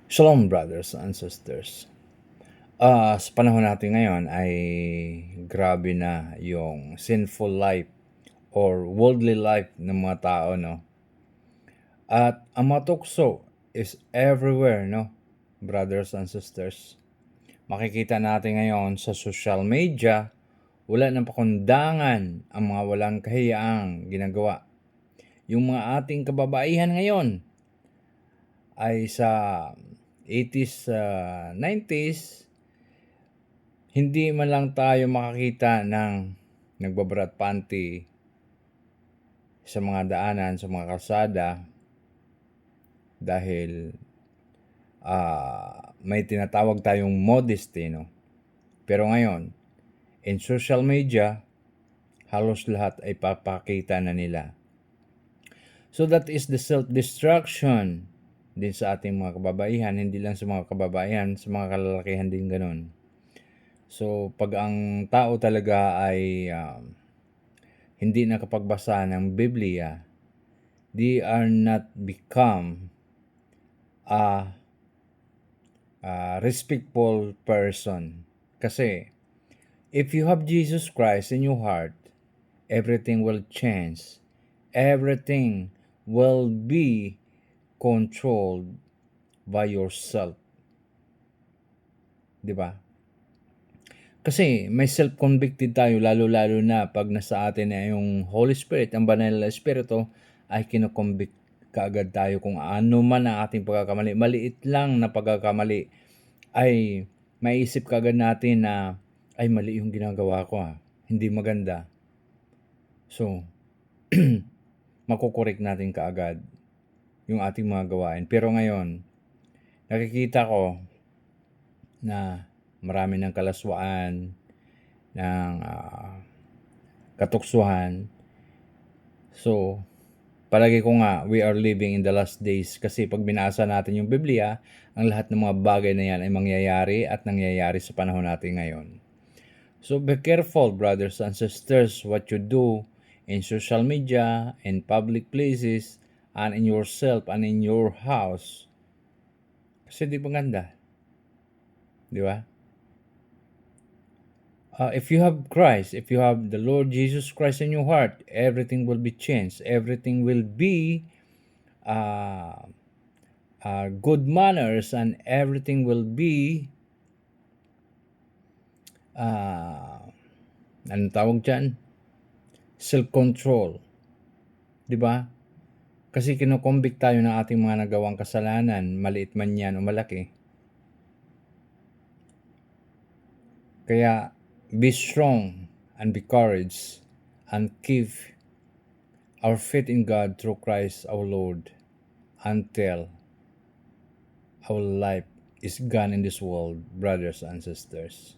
Shalom brothers and sisters. Sa panahon natin ngayon ay grabe na yung sinful life or worldly life ng mga tao, no? At ang mga tukso is everywhere, no? Brothers and sisters. Makikita natin ngayon sa social media, wala ng pakundangan ang mga walang kahiyaang ginagawa. Yung mga ating kababaihan ngayon ay sa 80s, 90s, hindi man lang tayo makakita ng nagbabarat panty sa mga daanan, sa mga kalsada dahil may tinatawag tayong modesty, no? Pero ngayon, in social media, halos lahat ay papakita na nila. So that is the self-destruction din sa ating mga kababaihan, hindi lang sa mga kababaihan, sa mga kalalakihan din ganun. So pag ang tao talaga ay hindi nakapagbasa ng Biblia, they are not become a respectful person. Kasi if you have Jesus Christ in your heart, everything will change. Everything will be controlled by yourself. Di ba? Kasi may self-convicted tayo, lalo-lalo na pag nasa atin na yung Holy Spirit, ang banal na Espiritu, ay kinoconvict kaagad tayo kung ano man ang ating pagkakamali. Maliit lang na pagkakamali ay maiisip kaagad natin na ay mali yung ginagawa ko, hindi maganda. So, makukorek natin kaagad yung ating mga gawain. Pero ngayon, nakikita ko na marami ng kalaswaan, ng katuksuhan. So, palagi ko nga, we are living in the last days kasi pag binasa natin yung Biblia, ang lahat ng mga bagay na yan ay mangyayari at nangyayari sa panahon natin ngayon. So, be careful, brothers and sisters, what you do in social media, in public places, and in yourself, and in your house. Kasi di maganda. Di ba? If you have Christ, if you have the Lord Jesus Christ in your heart, everything will be changed. Everything will be good manners, and everything will be anong tawag dyan? Self-control. Di ba? Kasi kinoconvict tayo ng ating mga nagawang kasalanan, maliit man yan o malaki. Kaya, be strong and be courage and keep our faith in God through Christ our Lord until our life is gone in this world, brothers and sisters.